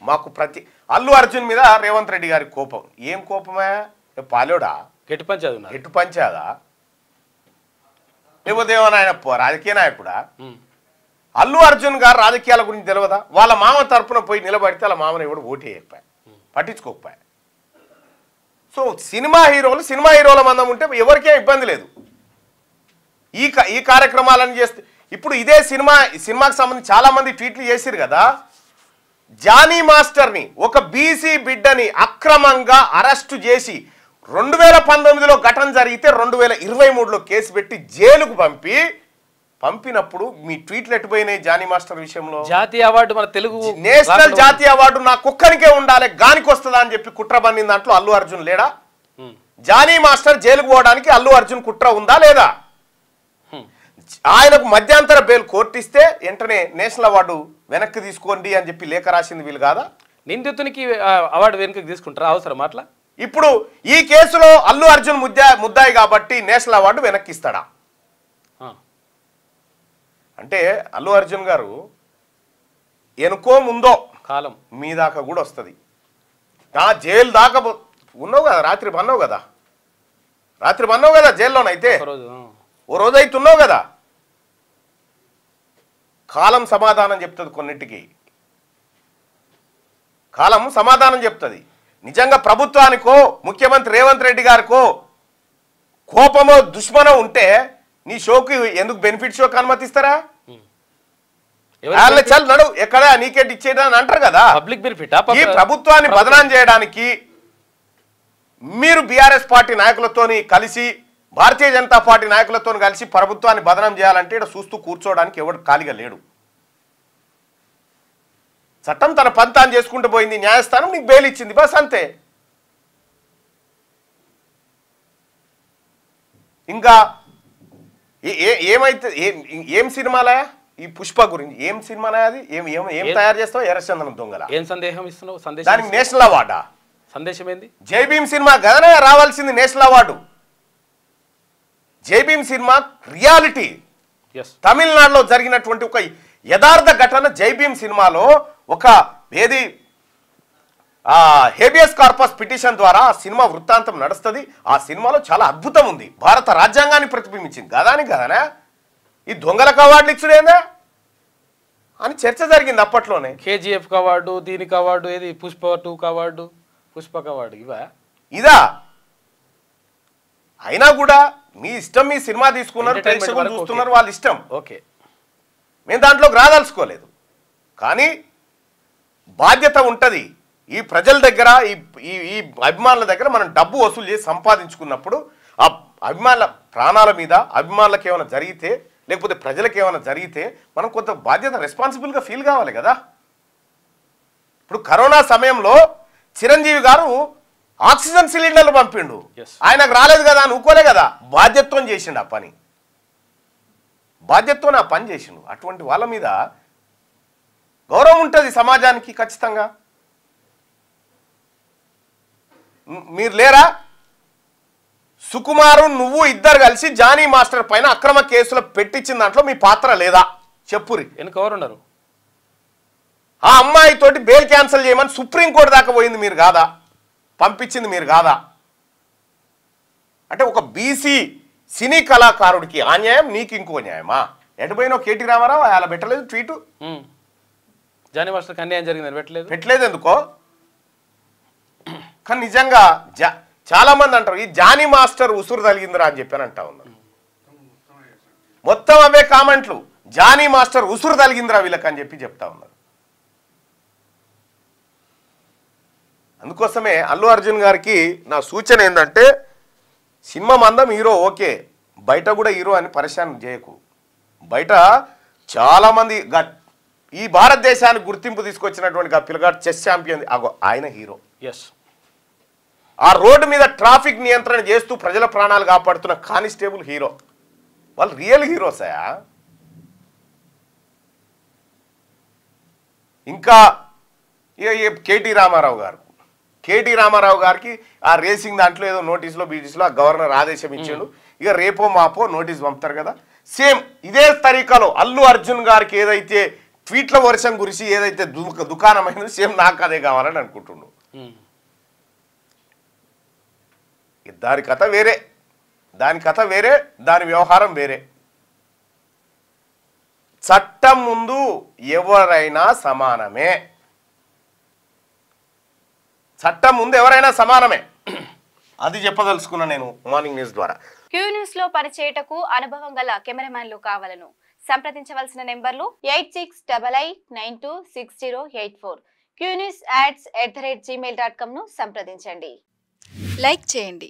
మాకు ప్రతి అల్లు అర్జున్ మీద రేవంత్ రెడ్డి గారి కోపం. ఏం కోపమే? పాలోడా గట్టి పంచాది ఎటు పంచాదా లేకపోతే ఏమన్నా ఆయన రాజకీయ నాయకుడా? అల్లు అర్జున్ గారు రాజకీయాల గురించి తెలియదా? వాళ్ళ మామ తరపున పోయి నిలబడితే వాళ్ళ మామని ఎవడు ఓటే చెప్పాయి, పట్టించుకోకపోయా. సో సినిమా హీరోల మందం ఉంటే ఎవరికే ఇబ్బంది లేదు. ఈ కార్యక్రమాలను చేస్తే ఇప్పుడు ఇదే సినిమాకి సంబంధించి చాలా మంది ట్వీట్లు చేసిరు కదా. జానీ మాస్టర్ని ఒక బీసీ బిడ్డని అక్రమంగా అరెస్టు చేసి 2019లో ఘటన జరిగితే 2023లో కేసు పెట్టి జైలుకు పంపినప్పుడు మీ ట్వీట్లు ఎట్టుపోయినాయి జానీ మాస్టర్ విషయంలో? జాతీయ అవార్డు మన తెలుగు నేషనల్ జాతీయ అవార్డు నా కుక్కనికే ఉండాలి, గానికి వస్తుందా అని చెప్పి కుట్ర పన్నిన దాంట్లో అల్లు అర్జున్ లేడా? జానీ మాస్టర్ జైలుకు పోవడానికి అల్లు అర్జున్ కుట్ర ఉందా లేదా? ఆయనకు మధ్యంతర బెయిల్ కోర్టు ఇస్తే వెంటనే నేషనల్ అవార్డు వెనక్కి తీసుకోండి అని చెప్పి లేఖ రాసింది వీళ్ళు కాదా? నిందితునికి అవార్డు వెనక్కి తీసుకుంటారా? అవసరం అట్లా? ఇప్పుడు ఈ కేసులో అల్లు అర్జున్ ముద్దాయి కాబట్టి నేషనల్ అవార్డు వెనక్కి ఇస్తాడా? అంటే అల్లు అర్జున్ గారు ఎనుకో ముందో కాలం మీ దాకా కూడా వస్తుంది. జైలు దాకా ఉన్నావు కదా, రాత్రి పన్నావు కదా జైల్లోనైతే, ఓ రోజు అయితే ఉన్నావు కదా. కాలం సమాధానం చెప్తుంది, కొన్నిటికి కాలం సమాధానం చెప్తుంది. నిజంగా ప్రభుత్వానికో ముఖ్యమంత్రి రేవంత్ రెడ్డి గారికో కోపమో దుష్మనో ఉంటే నీ షోకి ఎందుకు బెనిఫిట్ షోకి అనుమతిస్తారా? చల్ నడు ఎక్కడ నీకెట్ ఇచ్చేయడం అంటారు కదా. Public benefit. ఈ ప్రభుత్వాన్ని బదనాం చేయడానికి మీరు బీఆర్ఎస్ పార్టీ నాయకులతోని కలిసి భారతీయ జనతా పార్టీ నాయకులతో కలిసి ప్రభుత్వాన్ని బదనాం చేయాలంటే ఇక్కడ చూస్తూ కూర్చోవడానికి ఎవడు ఖాళీగా లేడు. చట్టం తన పంతాన్ని చేసుకుంటూ పోయింది, న్యాయస్థానం నీకు బెయిల్ ఇచ్చింది, బస్ అంతే. ఇంకా ఏమైతే ఏం సినిమాలే ఈ పుష్ప గురించి ఏం సినిమాలే అది? ఏం తయారు చేస్తావు? ఎర్రచందనం దొంగల ఏం సందేహం ఇస్తున్నావు? దానికి నేషనల్ అవార్డా? సందేశం ఏంది? జై భీమ్ సినిమా కదనే రావాల్సింది నేషనల్ అవార్డు. జై భీమ్ సినిమా రియాలిటీ, తమిళనాడులో జరిగినటువంటి ఒక యథార్థ ఘటన. జై భీమ్ సినిమాలో ఒక హేబియస్ కార్పస్ పిటిషన్ ద్వారా ఆ సినిమా వృత్తాంతం నడుస్తుంది. ఆ సినిమాలో చాలా అద్భుతం ఉంది, భారత రాజ్యాంగాన్ని ప్రతిబింబించింది. గదానే ఈ దొంగలకు అవార్డులు ఇచ్చుడేందా అని చర్చ జరిగింది అప్పట్లోనే. KGF అవార్డు, దీనికి అవార్డు, ఏది పుష్ప 2 అవార్డు, పుష్పక అవార్డు, ఇదా? అయినా కూడా మీ ఇష్టం, మీ సినిమా తీసుకున్నారు, ప్రేక్షకులు చూస్తున్నారు, వాళ్ళ ఇష్టం. ఓకే, మేము దాంట్లోకి రాదలుచుకోలేదు. కానీ బాధ్యత ఉంటుంది. ఈ ప్రజల దగ్గర ఈ అభిమానుల దగ్గర మనం డబ్బు వసూలు చేసి సంపాదించుకున్నప్పుడు ఆ అభిమానుల ప్రాణాల మీద అభిమానులకు ఏమైనా జరిగితే లేకపోతే ప్రజలకు ఏమైనా జరిగితే మనం కొంత బాధ్యత రెస్పాన్సిబుల్గా ఫీల్ కావాలి కదా. ఇప్పుడు కరోనా సమయంలో చిరంజీవి గారు ఆక్సిజన్ సిలిండర్లు పంపిండు, ఆయనకు రాలేదు కదా అని ఊకోలే కదా, బాధ్యతతో చేసిండు ఆ పని, బాధ్యతతో ఆ పని చేసిండు. అటువంటి వాళ్ళ మీద గౌరవం ఉంటుంది సమాజానికి ఖచ్చితంగా. మీరు లేరా? సుకుమారు నువ్వు ఇద్దరు కలిసి జానీ మాస్టర్ పైన అక్రమ కేసులు పెట్టించిన దాంట్లో మీ పాత్ర లేదా చెప్పురి. ఎవరున్నారు? ఆ అమ్మాయితోటి బెయిల్ క్యాన్సిల్ చేయమని సుప్రీంకోర్టు దాకా పోయింది మీరు కాదా? పంపించింది మీరు కాదా? అంటే ఒక బీసీ సినీ కళాకారుడికి అన్యాయం, నీకు ఇంకో న్యాయమా? ఎటుపోయినో కేటీ రామారావు అలా పెట్టలేదు ట్వీటు. జానీ మాస్టర్కి అన్యాయం జరిగిందని పెట్టలేదు ఎందుకో. కానీ నిజంగా చాలా మంది అంటారు ఈ జానీ మాస్టర్ ఉసురు తగిలిందిరా అని చెప్పని అంటా ఉన్నారు. మొత్తం అవే కామెంట్లు, జానీ మాస్టర్ ఉసురు తగిలిందిరా వీళ్ళకి అని చెప్పి చెప్తా ఉన్నారు. అందుకోసమే అల్లు అర్జున్ గారికి నా సూచన ఏంటంటే సినిమా మందం హీరో ఓకే, బయట కూడా హీరో అని పరిశాన్ చేయకు. బయట చాలామంది ఈ భారతదేశానికి గుర్తింపు తీసుకొచ్చినటువంటి పిల్లగాడు చెస్ ఛాంపియన్ ఆయన హీరో. ఆ రోడ్డు మీద ట్రాఫిక్ నియంత్రణ చేస్తూ ప్రజల ప్రాణాలు కాపాడుతున్న కానిస్టేబుల్ హీరో. వాళ్ళు రియల్ హీరోసయా? ఇంకా కేటీ రామారావు గారికి ఆ రేసింగ్ దాంట్లో ఏదో నోటీసులో బీటీసీలో ఆ గవర్నర్ ఆదేశం ఇచ్చాడు, ఇక రేపో మాపో నోటీస్ పంపుతారు కదా. సేమ్ ఇదే తరీకాలో అల్లు అర్జున్ గారికి ఏదైతే ట్వీట్ల వర్షం గురించి ఏదైతే దుకాణమైందో సేమ్ నాకు అదే కావాలని అనుకుంటున్నాను. దాని కథ వేరే, దాని వ్యవహారం వేరే. చట్టం ముందు ఎవరైనా సమానమే, అది చెప్పదలుచుకున్నా నేను మార్నింగ్ న్యూస్ ద్వారా. క్యూ న్యూస్ లో పనిచేయటకు అనుభవం గల కెమెరామ్యాన్లు కావాలను సంప్రదించవలసిన నెంబర్లు 8688926084. qnewsads@gmail.com ను సంప్రదించండి. లైక్ చేయండి.